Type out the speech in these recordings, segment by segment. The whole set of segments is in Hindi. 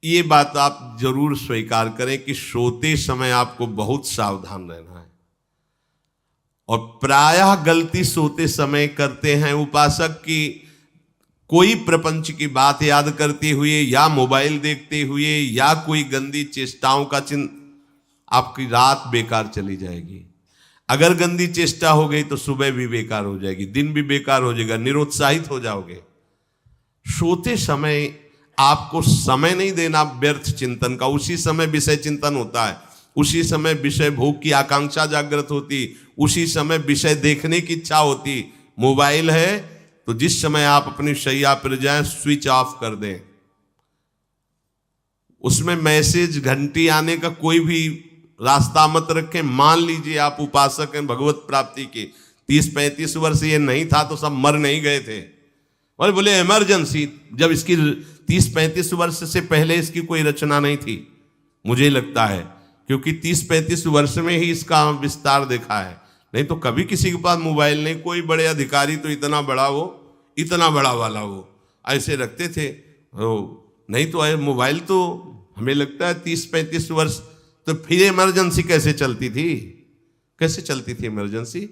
ये बात आप जरूर स्वीकार करें कि सोते समय आपको बहुत सावधान रहना है। और प्रायः गलती सोते समय करते हैं उपासक की, कोई प्रपंच की बात याद करते हुए या मोबाइल देखते हुए या कोई गंदी चेष्टाओं का आपकी रात बेकार चली जाएगी। अगर गंदी चेष्टा हो गई तो सुबह भी बेकार हो जाएगी, दिन भी बेकार हो जाएगा, निरुत्साहित हो जाओगे। सोते समय आपको समय नहीं देना व्यर्थ चिंतन का। उसी समय विषय चिंतन होता है, उसी समय विषय भोग की आकांक्षा जागृत होती, उसी समय विषय देखने की इच्छा होती। मोबाइल है तो जिस समय आप अपनी शैया पर जाएं स्विच ऑफ कर दें। उसमें मैसेज घंटी आने का कोई भी रास्ता मत रखें। मान लीजिए आप उपासक हैं भगवत प्राप्ति के, 30-35 वर्ष ये नहीं था तो सब मर नहीं गए थे। और बोले इमरजेंसी, जब इसकी 30-35 वर्ष से पहले इसकी कोई रचना नहीं थी, मुझे लगता है, क्योंकि 30-35 वर्ष में ही इसका विस्तार देखा है। नहीं तो कभी किसी के पास मोबाइल नहीं। कोई बड़े अधिकारी तो इतना बड़ा वो, इतना बड़ा वाला वो ऐसे रखते थे। नहीं तो मोबाइल तो हमें लगता है 30-35 वर्ष। तो फिर इमरजेंसी कैसे चलती थी? कैसे चलती थी इमरजेंसी?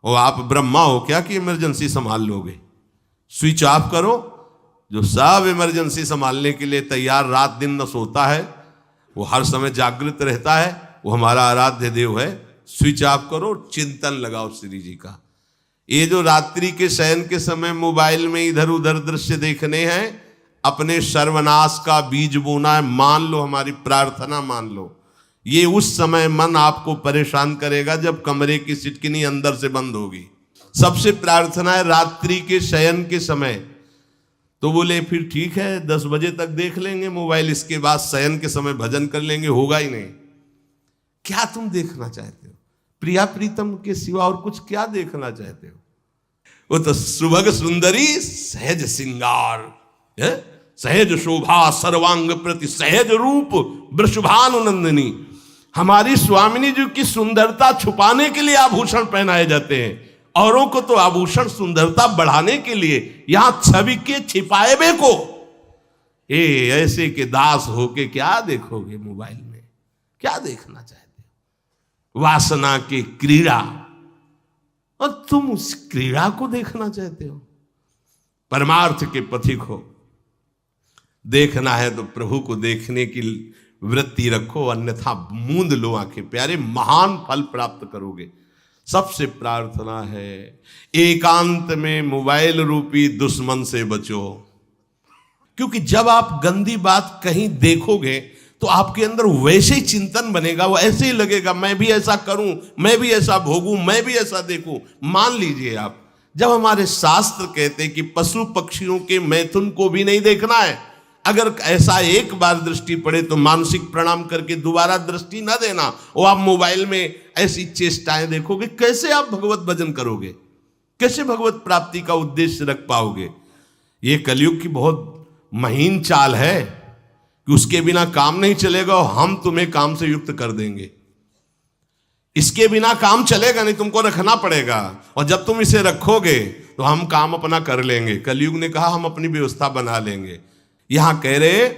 और आप ब्रह्मा हो क्या कि इमरजेंसी संभाल लोगे? स्विच ऑफ करो। जो सब इमरजेंसी संभालने के लिए तैयार, रात दिन न सोता है, वो हर समय जागृत रहता है, वो हमारा आराध्य देव है। स्विच ऑफ करो, चिंतन लगाओ श्री जी का। ये जो रात्रि के शयन के समय मोबाइल में इधर उधर दृश्य देखने हैं, अपने सर्वनाश का बीज बोना है। मान लो, हमारी प्रार्थना मान लो, ये उस समय मन आपको परेशान करेगा जब कमरे की सिटकिनी अंदर से बंद होगी। सबसे प्रार्थना है रात्रि के शयन के समय। तो बोले फिर ठीक है 10 बजे तक देख लेंगे मोबाइल, इसके बाद शयन के समय भजन कर लेंगे। होगा ही नहीं। क्या तुम देखना चाहते हो? प्रिया प्रीतम के सिवा और कुछ क्या देखना चाहते हो? वो तो सुभग सुंदरी सहज सिंगार, सहज शोभा सर्वांग प्रति सहज रूप वृषभानुनंदिनी। हमारी स्वामिनी जी की सुंदरता छुपाने के लिए आभूषण पहनाए जाते हैं, औरों को तो आभूषण सुंदरता बढ़ाने के लिए। यहां छवि के छिपाए बे को ऐसे के दास होके क्या देखोगे मोबाइल में? क्या देखना चाहते हो? वासना की क्रीड़ा, और तुम उस क्रीड़ा को देखना चाहते हो। परमार्थ के पथिक हो। देखना है तो प्रभु को देखने की वृत्ति रखो, अन्यथा मूंद लो आंखें। प्यारे, महान फल प्राप्त करोगे। सबसे प्रार्थना है एकांत में मोबाइल रूपी दुश्मन से बचो। क्योंकि जब आप गंदी बात कहीं देखोगे तो आपके अंदर वैसे ही चिंतन बनेगा। वो ऐसे ही लगेगा, मैं भी ऐसा करूं, मैं भी ऐसा भोगूं, मैं भी ऐसा देखूं। मान लीजिए आप, जब हमारे शास्त्र कहते हैं कि पशु पक्षियों के मैथुन को भी नहीं देखना है, अगर ऐसा एक बार दृष्टि पड़े तो मानसिक प्रणाम करके दोबारा दृष्टि ना देना। और आप मोबाइल में ऐसी चेष्टाएं देखोगे, कैसे आप भगवत भजन करोगे? कैसे भगवत प्राप्ति का उद्देश्य रख पाओगे? ये कलयुग की बहुत महीन चाल है कि उसके बिना काम नहीं चलेगा और हम तुम्हें काम से युक्त कर देंगे। इसके बिना काम चलेगा नहीं, तुमको रखना पड़ेगा। और जब तुम इसे रखोगे तो हम काम अपना कर लेंगे। कलयुग ने कहा हम अपनी व्यवस्था बना लेंगे। यहां कह रहे,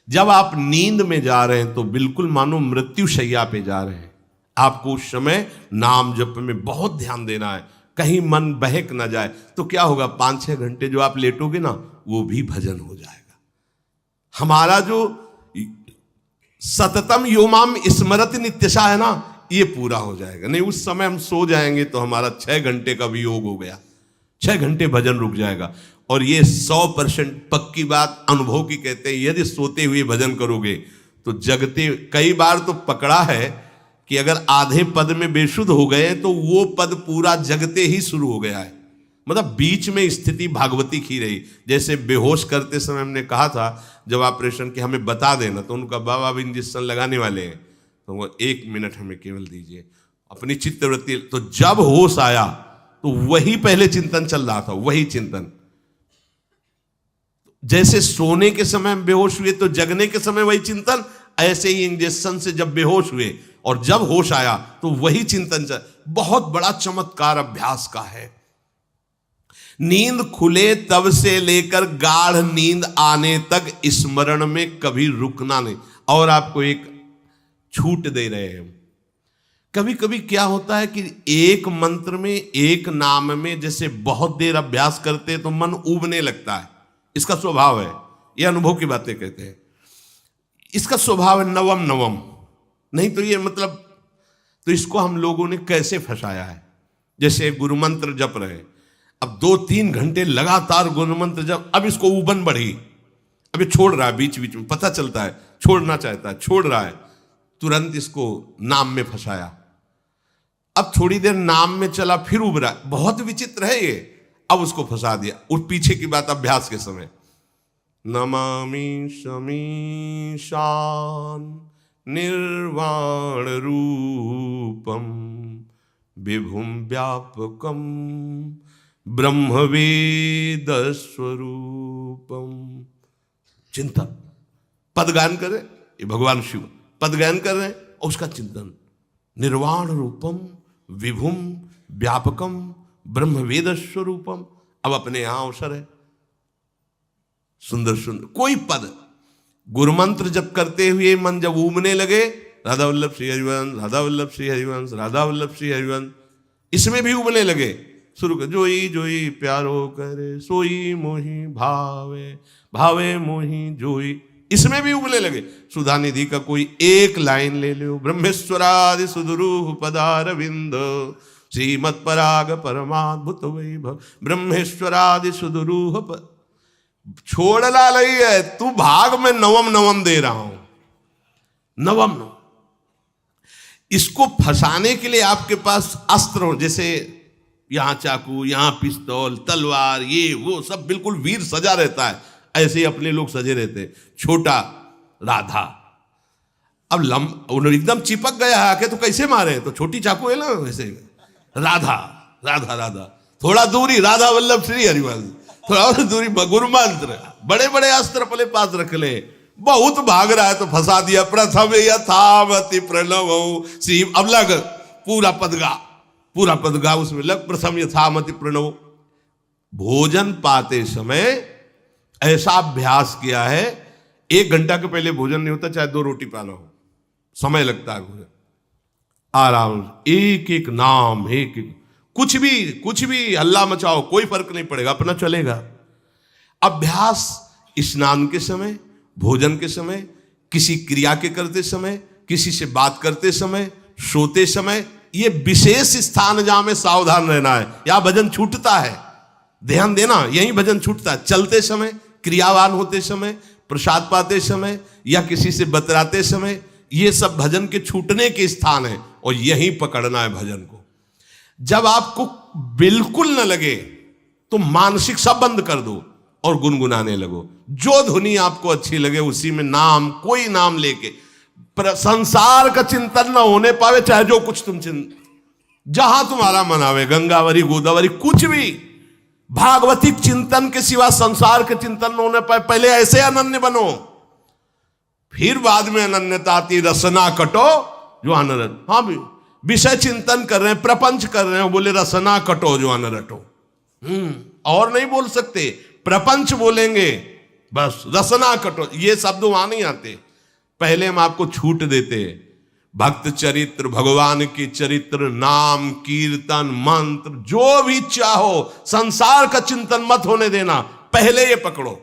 जब आप नींद में जा रहे हैं तो बिल्कुल मानो मृत्यु शैया पे जा रहे हैं। आपको उस समय नाम जप में बहुत ध्यान देना है, कहीं मन बहक ना जाए। तो क्या होगा, 5-6 घंटे जो आप लेटोगे ना, वो भी भजन हो जाएगा। हमारा जो सततम योमाम स्मरति नित्यशा है ना, ये पूरा हो जाएगा। नहीं, उस समय हम सो जाएंगे तो हमारा 6 घंटे का वियोग हो गया, 6 घंटे भजन रुक जाएगा। और ये 100% पक्की बात अनुभव की कहते हैं। यदि सोते हुए भजन करोगे तो जगते, कई बार तो पकड़ा है कि अगर आधे पद में बेशुद्ध हो गए तो वो पद पूरा जगते ही शुरू हो गया है। मतलब बीच में स्थिति भागवती की रही। जैसे बेहोश करते समय हमने कहा था, जब ऑपरेशन के हमें बता देना, तो उनका बाबा अब इंजेक्शन लगाने वाले हैं, तो वो 1 मिनट हमें केवल दीजिए, अपनी चित्तवृत्ति। तो जब होश आया तो वही पहले चिंतन चल रहा था, वही चिंतन। जैसे सोने के समय हम बेहोश हुए तो जगने के समय वही चिंतन, ऐसे ही इंजेक्शन से जब बेहोश हुए और जब होश आया तो वही चिंतन चल। बहुत बड़ा चमत्कार अभ्यास का है। नींद खुले तब से लेकर गाढ़ नींद आने तक स्मरण में कभी रुकना नहीं। और आपको एक छूट दे रहे हैं। कभी कभी क्या होता है कि एक मंत्र में, एक नाम में जैसे बहुत देर अभ्यास करते हैं तो मन उबने लगता है। इसका स्वभाव है, ये अनुभव की बातें कहते हैं। इसका स्वभाव है नवम नवम, नहीं तो ये मतलब, तो इसको हम लोगों ने कैसे फंसाया है। जैसे गुरु मंत्र जप रहे, अब 2-3 घंटे लगातार गुरु मंत्र जप, अब इसको उबन बढ़ी, अब ये छोड़ रहा है, बीच बीच में पता चलता है छोड़ना चाहता है, छोड़ रहा है, तुरंत इसको नाम में फंसाया। अब थोड़ी देर नाम में चला, फिर उब रहा है, बहुत विचित्र है ये। अब उसको फंसा दिया। उस पीछे की बात अभ्यास के समय, नमामि शमीशान निर्वाण रूपम विभुम व्यापकम ब्रह्मवेद स्वरूपम। चिंतन, पदगान करे, ये भगवान शिव पदगान कर रहे हैं और उसका चिंतन, निर्वाण रूपम विभुम व्यापकम ब्रह्मवेद स्वरूपम। अब अपने यहां अवसर है, सुंदर सुंदर कोई पद गुरुमंत्र जब करते हुए मन जब उबने लगे, राधा वल्लभ श्री हरिवंश, राधा वल्लभ श्री हरिवंश, राधा वल्लभ श्री हरिवंश, इसमें भी उबने लगे, शुरू कर, जोई जोई प्यारो करे सोई मोही भावे, भावे मोही जोई, इसमें भी उबने लगे। सुधा निधि का कोई एक लाइन ले लो, ब्रह्मेश्वरादि सुदुरूह पदारविंद श्रीमत् पराग परमाद्भुत वैभव, ब्रह्मेश्वरादि सुदुरूह छोड़ना नहीं है, तू भाग में नवम नवम दे रहा हूं, नवम नवम। इसको फंसाने के लिए आपके पास अस्त्र हो, जैसे यहां चाकू, यहां पिस्तौल, तलवार, ये वो सब बिल्कुल वीर सजा रहता है, ऐसे ही अपने लोग सजे रहते। छोटा राधा, अब एकदम चिपक गया है आके, तो कैसे मारे, तो छोटी चाकू है ना वैसे, राधा राधा राधा, थोड़ा दूरी राधा वल्लभ श्री हरिवंश, थोड़ा और दूरी गुरु मंत्र, बड़े बड़े अस्त्र अपने पास रख ले। बहुत भाग रहा है तो फंसा दिया। प्रथम यथावति प्रणव श्री, अब लग पूरा पदगा, पूरा पदगा उसमें लग, प्रथम यथामति प्रणव। भोजन पाते समय ऐसा अभ्यास किया है, 1 घंटा के पहले भोजन नहीं होता, चाहे 2 रोटी पाना हो, समय लगता है भोजन, आराम, एक एक नाम, एक एक, कुछ भी हल्ला मचाओ, कोई फर्क नहीं पड़ेगा, अपना चलेगा। अभ्यास स्नान के समय, भोजन के समय, किसी क्रिया के करते समय, किसी से बात करते समय, सोते समय, ये विशेष स्थान जहां में सावधान रहना है। यहां भजन छूटता है, ध्यान देना, यही भजन छूटता है। चलते समय, क्रियावान होते समय, प्रसाद पाते समय या किसी से बतराते समय, ये सब भजन के छूटने के स्थान है और यहीं पकड़ना है भजन को। जब आपको बिल्कुल न लगे तो मानसिक सब बंद कर दो और गुनगुनाने लगो। जो धुनी आपको अच्छी लगे उसी में नाम, कोई नाम लेके, संसार का चिंतन न होने पावे, चाहे जो कुछ तुम जहां तुम्हारा मन आवे, गंगावरी गोदावरी, कुछ भी भागवतिक चिंतन के सिवा संसार के चिंतन न होने पाए। पहले ऐसे अनन्य बनो, फिर बाद में अनन्यता आती, रसना कटो जो अनरट। हाँ भी विषय चिंतन कर रहे हैं, प्रपंच कर रहे हैं, बोले रसना कटो जो अनरटो। और नहीं बोल सकते, प्रपंच बोलेंगे बस, रसना कटो, ये शब्द वहां नहीं आते। पहले हम आपको छूट देते, भक्त चरित्र, भगवान की चरित्र, नाम, कीर्तन, मंत्र, जो भी चाहो, संसार का चिंतन मत होने देना, पहले ये पकड़ो।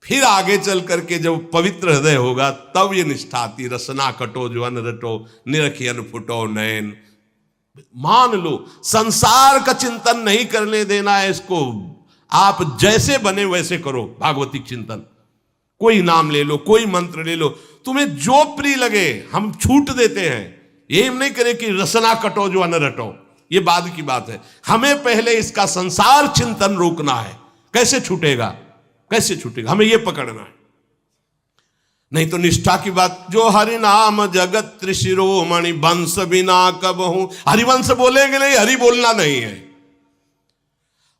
फिर आगे चल करके जब पवित्र हृदय होगा तब ये निष्ठा आती, रसना कटो जो अन रटो, निरखियन फुटो नयन। मान लो संसार का चिंतन नहीं करने देना है इसको, आप जैसे बने वैसे करो भागवतिक चिंतन। कोई नाम ले लो, कोई मंत्र ले लो, तुम्हें जो प्रिय लगे, हम छूट देते हैं। ये हम नहीं करें कि रसना कटो जो अन रटो, ये बाद की बात है। हमें पहले इसका संसार चिंतन रोकना है। कैसे छूटेगा, कैसे छूटेगा, हमें यह पकड़ना है। नहीं तो निष्ठा की बात, जो हरि नाम जगत त्रिशिरोमणि वंश बिना कबहू, हरिवंश बोलेंगे नहीं, हरि बोलना नहीं है,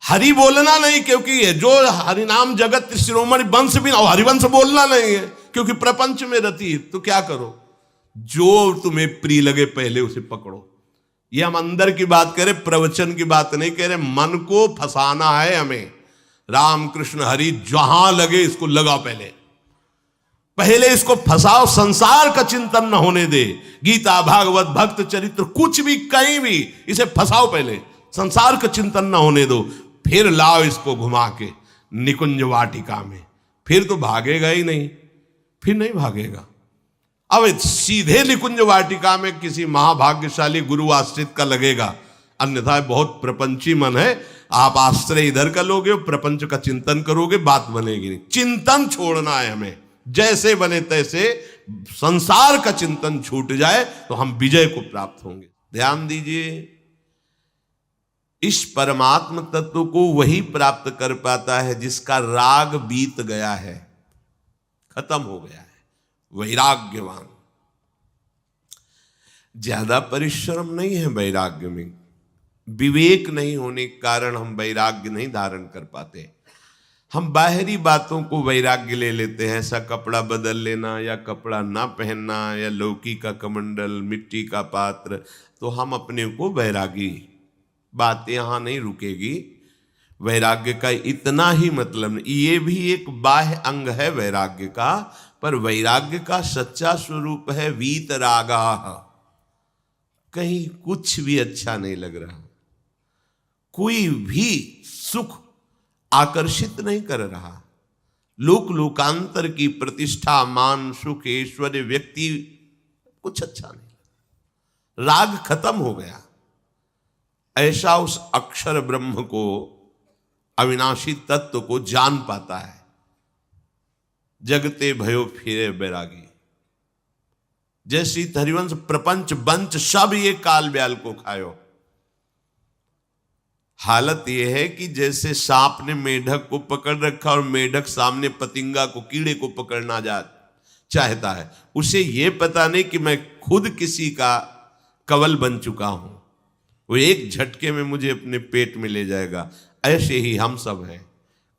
हरि बोलना नहीं, क्योंकि जो हरिनाम जगत त्रिशिरोमणि वंश बिना, हरिवंश बोलना नहीं है क्योंकि प्रपंच में रति। तो क्या करो, जो तुम्हें प्रिय लगे पहले उसे पकड़ो। ये हम अंदर की बात करें, प्रवचन की बात नहीं कह रहे। मन को फंसाना है हमें। राम कृष्ण हरि जहां लगे इसको लगा, पहले इसको फंसाओ, संसार का चिंतन न होने दे। गीता भागवत भक्त चरित्र कुछ भी कहीं भी इसे फंसाओ, पहले संसार का चिंतन न होने दो, फिर लाओ इसको घुमा के निकुंज वाटिका में। फिर तो भागेगा ही नहीं, फिर नहीं भागेगा। अब सीधे निकुंज वाटिका में किसी महाभाग्यशाली गुरु आश्रित का लगेगा, अन्यथा बहुत प्रपंची मन है। आप आश्रय इधर का लोगे, प्रपंच का चिंतन करोगे, बात बनेगी नहीं। चिंतन छोड़ना है हमें, जैसे बने तैसे संसार का चिंतन छूट जाए तो हम विजय को प्राप्त होंगे। ध्यान दीजिए, इस परमात्म तत्व को वही प्राप्त कर पाता है जिसका राग बीत गया है, खत्म हो गया है, वैराग्यवान। ज्यादा परिश्रम नहीं है वैराग्य में, विवेक नहीं होने के कारण हम वैराग्य नहीं धारण कर पाते। हम बाहरी बातों को वैराग्य ले लेते हैं, ऐसा कपड़ा बदल लेना या कपड़ा ना पहनना या लौकी का कमंडल, मिट्टी का पात्र, तो हम अपने को वैरागी। बात यहां नहीं रुकेगी। वैराग्य का इतना ही मतलब नहीं, ये भी एक बाह्य अंग है वैराग्य का, पर वैराग्य का सच्चा स्वरूप है वीतरागा। कहीं कुछ भी अच्छा नहीं लग रहा, कोई भी सुख आकर्षित नहीं कर रहा, लोक लोकांतर की प्रतिष्ठा, मान, सुख, ऐश्वर्य, व्यक्ति, कुछ अच्छा नहीं। राग खत्म हो गया। ऐसा उस अक्षर ब्रह्म को, अविनाशी तत्व को जान पाता है। जगते भयो फिरे बैरागी। जैसी हरिवंश प्रपंच बंच सब ये काल ब्याल को खायो। हालत यह है कि जैसे सांप ने मेढक को पकड़ रखा और मेढक सामने पतिंगा को, कीड़े को पकड़ना चाहता है। उसे यह पता नहीं कि मैं खुद किसी का कवल बन चुका हूं, वो एक झटके में मुझे अपने पेट में ले जाएगा। ऐसे ही हम सब हैं,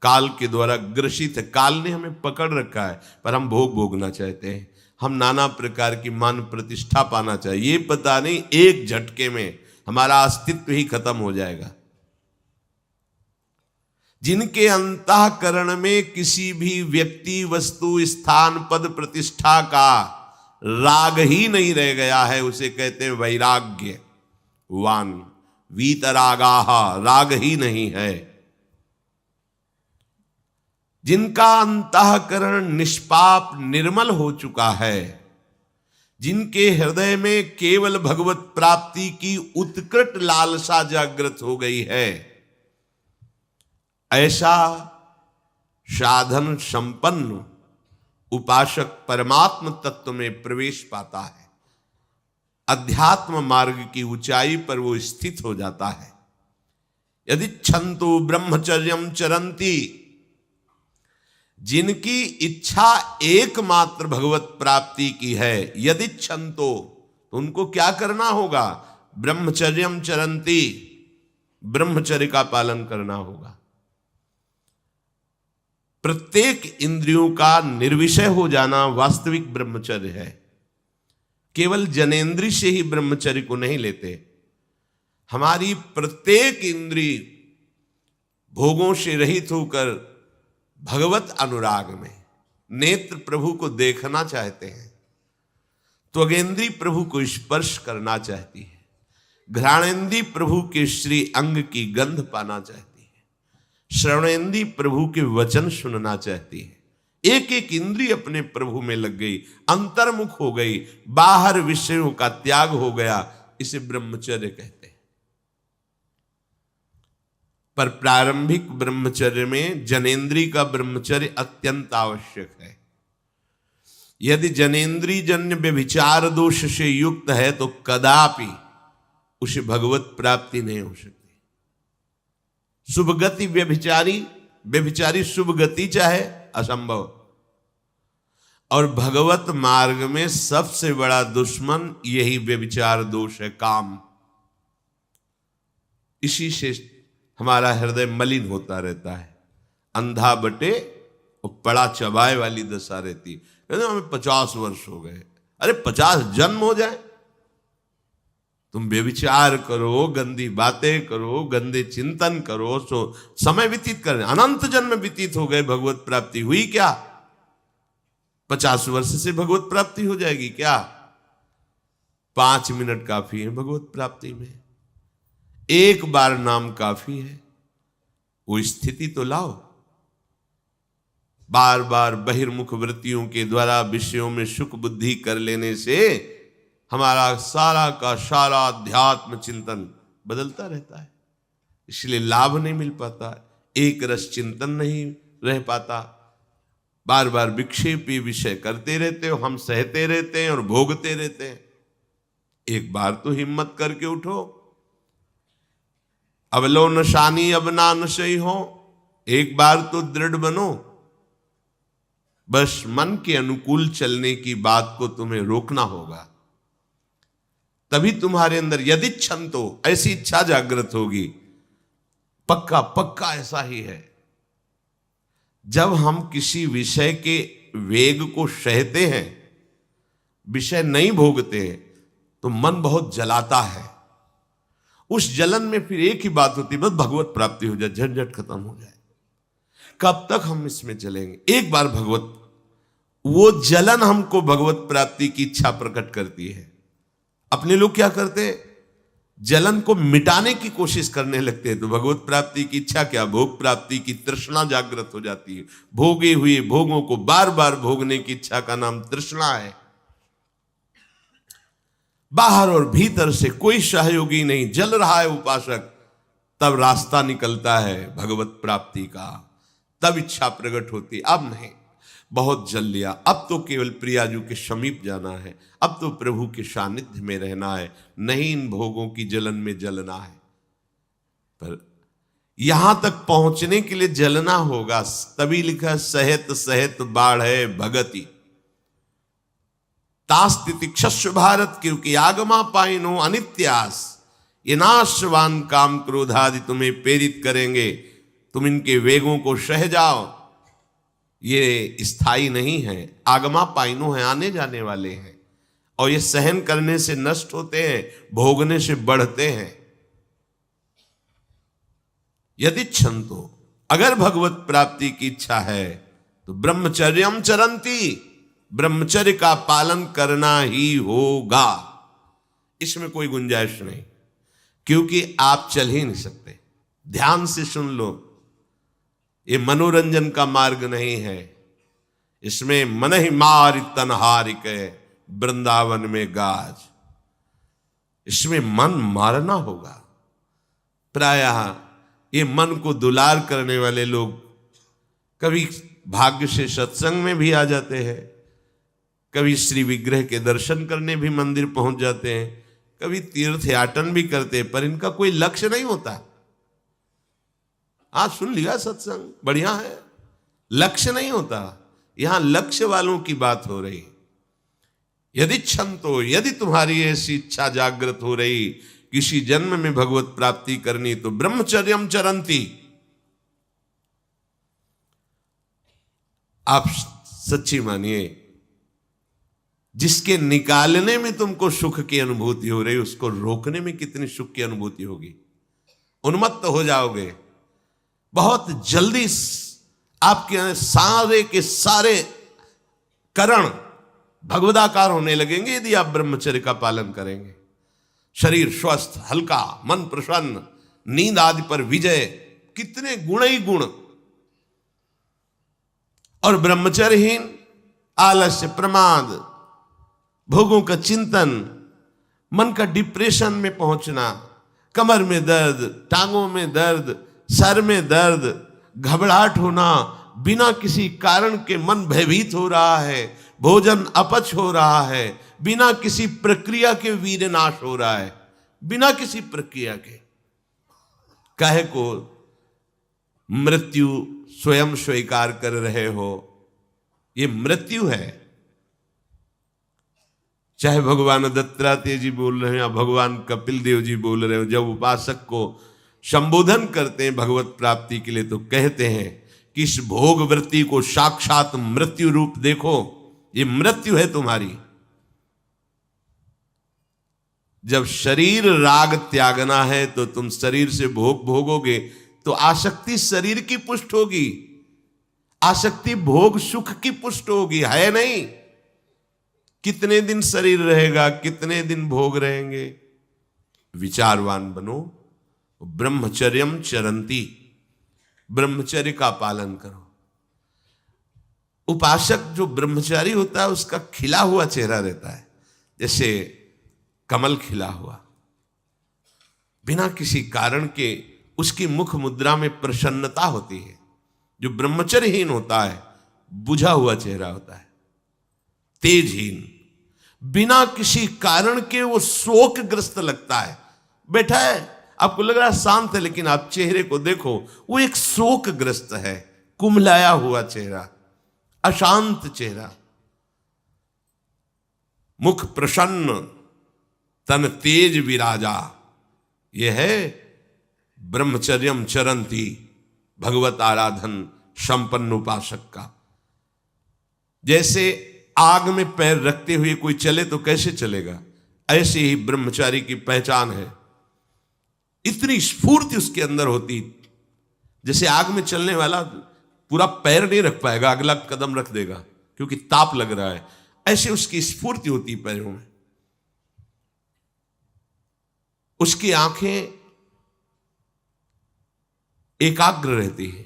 काल के द्वारा ग्रसित है। काल ने हमें पकड़ रखा है, पर हम भोग भोगना चाहते हैं। हम नाना प्रकार की मान प्रतिष्ठा पाना चाहिए, ये पता नहीं एक झटके में हमारा अस्तित्व ही खत्म हो जाएगा। जिनके अंतःकरण में किसी भी व्यक्ति, वस्तु, स्थान, पद, प्रतिष्ठा का राग ही नहीं रह गया है, उसे कहते हैं वैराग्यवान। वीतरागाः, राग ही नहीं है। जिनका अंतःकरण निष्पाप निर्मल हो चुका है, जिनके हृदय में केवल भगवत प्राप्ति की उत्कट लालसा जागृत हो गई है, ऐसा साधन संपन्न उपासक परमात्म तत्व में प्रवेश पाता है। अध्यात्म मार्ग की ऊंचाई पर वो स्थित हो जाता है। यदि छंतु ब्रह्मचर्यम चरंती, जिनकी इच्छा एकमात्र भगवत प्राप्ति की है, यदि छंतो, तो उनको क्या करना होगा? ब्रह्मचर्यम चरंती, ब्रह्मचर्य का पालन करना होगा। प्रत्येक इंद्रियों का निर्विषय हो जाना वास्तविक ब्रह्मचर्य है। केवल जनेंद्रिय से ही ब्रह्मचर्य को नहीं लेते। हमारी प्रत्येक इंद्री भोगों से रहित होकर भगवत अनुराग में, नेत्र प्रभु को देखना चाहते हैं, त्वगेंद्री प्रभु को स्पर्श करना चाहती है, घ्राणेंद्री प्रभु के श्री अंग की गंध पाना चाहती है, श्रवणेंद्री प्रभु के वचन सुनना चाहती है। एक एक इंद्री अपने प्रभु में लग गई, अंतर्मुख हो गई, बाहर विषयों का त्याग हो गया। इसे ब्रह्मचर्य कहते हैं। पर प्रारंभिक ब्रह्मचर्य में जनेंद्री का ब्रह्मचर्य अत्यंत आवश्यक है। यदि जनेंद्री जन्य व्यभिचार दोष से युक्त है तो कदापि उसे भगवत प्राप्ति नहीं हो सकती। शुभ गति व्यभिचारी शुभ गति चाहे असंभव। और भगवत मार्ग में सबसे बड़ा दुश्मन यही व्यभिचार दोष है, काम। इसी से हमारा हृदय मलिन होता रहता है, अंधा बटे और पड़ा चबाए वाली दशा रहती। कहते हमें 50 वर्ष हो गए। अरे 50 जन्म हो जाए तुम व्यभिचार करो, गंदी बातें करो, गंदे चिंतन करो, सो समय व्यतीत कर, अनंत जन्म व्यतीत हो गए, भगवत प्राप्ति हुई क्या? 50 वर्ष से भगवत प्राप्ति हो जाएगी क्या? 5 मिनट काफी है भगवत प्राप्ति में, एक बार नाम काफी है। वो स्थिति तो लाओ। बार बार बहिर्मुख वृत्तियों के द्वारा विषयों में सुख बुद्धि कर लेने से हमारा सारा का सारा अध्यात्म चिंतन बदलता रहता है, इसलिए लाभ नहीं मिल पाता, एक रस चिंतन नहीं रह पाता। बार बार विक्षेपी विषय करते रहते हो, हम सहते रहते हैं और भोगते रहते हैं। एक बार तो हिम्मत करके उठो, अब लो नशानी अब ना नशई हो, एक बार तो दृढ़ बनो। बस मन के अनुकूल चलने की बात को तुम्हें रोकना होगा, तभी तुम्हारे अंदर यदि क्षण तो ऐसी इच्छा जागृत होगी। पक्का पक्का ऐसा ही है, जब हम किसी विषय के वेग को सहते हैं, विषय नहीं भोगते हैं, तो मन बहुत जलाता है। उस जलन में फिर एक ही बात होती है, बस भगवत प्राप्ति हो जाए, झंझट खत्म हो जाए। कब तक हम इसमें चलेंगे? एक बार भगवत, वो जलन हमको भगवत प्राप्ति की इच्छा प्रकट करती है। अपने लोग क्या करते हैं, जलन को मिटाने की कोशिश करने लगते हैं, तो भगवत प्राप्ति की इच्छा क्या, भोग प्राप्ति की तृष्णा जागृत हो जाती है। भोगे हुए भोगों को बार बार भोगने की इच्छा का नाम तृष्णा है। बाहर और भीतर से कोई सहयोगी नहीं, जल रहा है उपासक, तब रास्ता निकलता है भगवत प्राप्ति का, तब इच्छा प्रकट होती। अब नहीं, बहुत जल लिया, अब तो केवल प्रियाजू के समीप जाना है, अब तो प्रभु के सानिध्य में रहना है, नहीं इन भोगों की जलन में जलना है। पर यहां तक पहुंचने के लिए जलना होगा, तभी लिखा सहित सहित बाढ़ भगति तास्तितिक्षस्व भारत, क्योंकि आगमा पाइनो अनित्यास, ये नाशवान काम क्रोधादि तुम्हें प्रेरित करेंगे, तुम इनके वेगों को सह जाओ, ये स्थायी नहीं है। आगमा पाइनो है, आने जाने वाले हैं, और ये सहन करने से नष्ट होते हैं, भोगने से बढ़ते हैं। यदि क्षंतो, अगर भगवत प्राप्ति की इच्छा है तो ब्रह्मचर्यम चरंती, ब्रह्मचर्य का पालन करना ही होगा, इसमें कोई गुंजाइश नहीं, क्योंकि आप चल ही नहीं सकते। ध्यान से सुन लो, ये मनोरंजन का मार्ग नहीं है, इसमें मन ही मार तनहारिक वृंदावन में गाज, इसमें मन मारना होगा। प्रायः ये मन को दुलार करने वाले लोग कभी भाग्य से सत्संग में भी आ जाते हैं, कभी श्री विग्रह के दर्शन करने भी मंदिर पहुंच जाते हैं, कभी तीर्थ याटन भी करते हैं, पर इनका कोई लक्ष्य नहीं होता। आज सुन लिया सत्संग, बढ़िया है, लक्ष्य नहीं होता। यहां लक्ष्य वालों की बात हो रही। यदि क्षण तो, यदि तुम्हारी ऐसी इच्छा जागृत हो रही किसी जन्म में भगवत प्राप्ति करनी, तो ब्रह्मचर्यम चरंती, आप सच्ची मानिए, जिसके निकालने में तुमको सुख की अनुभूति हो रही, उसको रोकने में कितनी सुख की अनुभूति होगी। उन्मत्त हो जाओगे, बहुत जल्दी आपके सारे के सारे करण भगवदाकार होने लगेंगे यदि आप ब्रह्मचर्य का पालन करेंगे। शरीर स्वस्थ, हल्का, मन प्रसन्न, नींद आदि पर विजय, कितने गुण ही गुण। और ब्रह्मचर्यहीन आलस्य, प्रमाद, भोगों का चिंतन, मन का डिप्रेशन में पहुंचना, कमर में दर्द, टांगों में दर्द, सर में दर्द, घबराहट होना, बिना किसी कारण के मन भयभीत हो रहा है, भोजन अपच हो रहा है, बिना किसी प्रक्रिया के वीर नाश हो रहा है, बिना किसी प्रक्रिया के। काहे को मृत्यु स्वयं स्वीकार कर रहे हो, ये मृत्यु है। चाहे भगवान दत्तात्रेय जी बोल रहे हैं या भगवान कपिल देव जी बोल रहे हो, जब उपासक को संबोधन करते हैं भगवत प्राप्ति के लिए, तो कहते हैं कि इस भोग वृत्ति को साक्षात मृत्यु रूप देखो, ये मृत्यु है तुम्हारी। जब शरीर राग त्यागना है तो तुम शरीर से भोग भोगोगे तो आसक्ति शरीर की पुष्ट होगी, आसक्ति भोग सुख की पुष्ट होगी, है नहीं। कितने दिन शरीर रहेगा, कितने दिन भोग रहेंगे। विचारवान बनो, ब्रह्मचर्यम चरंती, ब्रह्मचर्य का पालन करो। उपासक जो ब्रह्मचारी होता है उसका खिला हुआ चेहरा रहता है, जैसे कमल खिला हुआ, बिना किसी कारण के उसकी मुख मुद्रा में प्रसन्नता होती है। जो ब्रह्मचर्यहीन होता है बुझा हुआ चेहरा होता है, तेजहीन, बिना किसी कारण के वो शोकग्रस्त लगता है। बैठा है, आपको लग रहा है शांत है, लेकिन आप चेहरे को देखो, वो एक शोकग्रस्त है, कुम्हलाया हुआ चेहरा, अशांत चेहरा। मुख प्रसन्न, तन तेज विराजा, यह है ब्रह्मचर्यम चरंती, भगवत आराधन संपन्न उपासक का। जैसे आग में पैर रखते हुए कोई चले तो कैसे चलेगा, ऐसे ही ब्रह्मचारी की पहचान है। इतनी स्फूर्ति उसके अंदर होती, जैसे आग में चलने वाला पूरा पैर नहीं रख पाएगा, अगला कदम रख देगा क्योंकि ताप लग रहा है, ऐसे उसकी स्फूर्ति होती पैरों में। उसकी आंखें एकाग्र रहती है,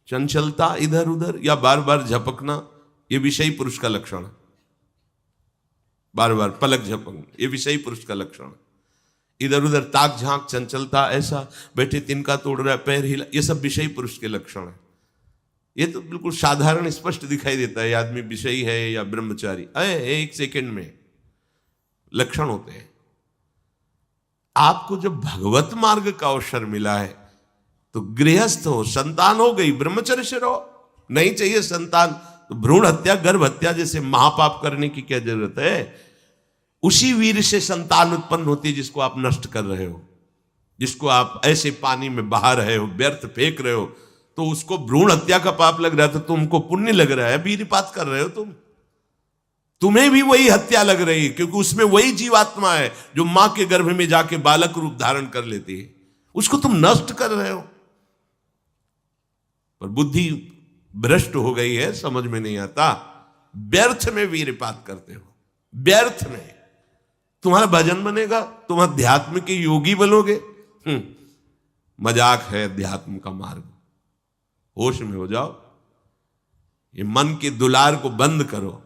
चंचलता इधर उधर या बार बार झपकना यह विषयी पुरुष का लक्षण है। बार बार पलक झपकना यह विषयी पुरुष का लक्षण है। इधर उधर ताक झांक, चंचलता, ऐसा बैठे तिनका तोड़ रहा है, पैर हिला, ये सब विषयी पुरुष के लक्षण है। ये तो बिल्कुल साधारण स्पष्ट दिखाई देता है आदमी विषयी है या ब्रह्मचारी, एक सेकंड में लक्षण होते हैं। आपको जब भगवत मार्ग का अवसर मिला है तो गृहस्थ हो, संतान हो गई, ब्रह्मचर्य से रहो। नहीं चाहिए संतान तो भ्रूण हत्या, गर्भ हत्या जैसे महापाप करने की क्या जरूरत है। उसी वीर से संतान उत्पन्न होती है जिसको आप नष्ट कर रहे हो, जिसको आप ऐसे पानी में बहा रहे हो, व्यर्थ फेंक रहे हो, तो उसको भ्रूण हत्या का पाप लग रहा है, तो तुमको पुण्य लग रहा है, वीरपात कर रहे हो तुम्हें भी वही हत्या लग रही है, क्योंकि उसमें वही जीवात्मा है जो मां के गर्भ में जाके बालक रूप धारण कर लेती है, उसको तुम नष्ट कर रहे हो। पर बुद्धि भ्रष्ट हो गई है, समझ में नहीं आता, व्यर्थ में वीरपात करते हो, व्यर्थ में। तुम्हारा भजन बनेगा, तुम अध्यात्म के योगी बनोगे, मजाक है अध्यात्म का मार्ग। होश में हो जाओ, ये मन के दुलार को बंद करो।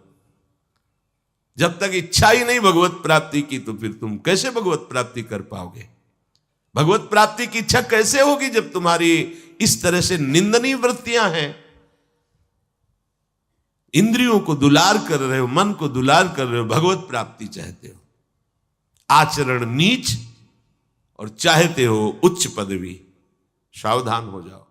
जब तक इच्छा ही नहीं भगवत प्राप्ति की, तो फिर तुम कैसे भगवत प्राप्ति कर पाओगे। भगवत प्राप्ति की इच्छा कैसे होगी जब तुम्हारी इस तरह से निंदनीय वृत्तियां हैं। इंद्रियों को दुलार कर रहे हो, मन को दुलार कर रहे हो, भगवत प्राप्ति चाहते हो, आचरण नीच और चाहते हो उच्च पदवी। सावधान हो जाओ।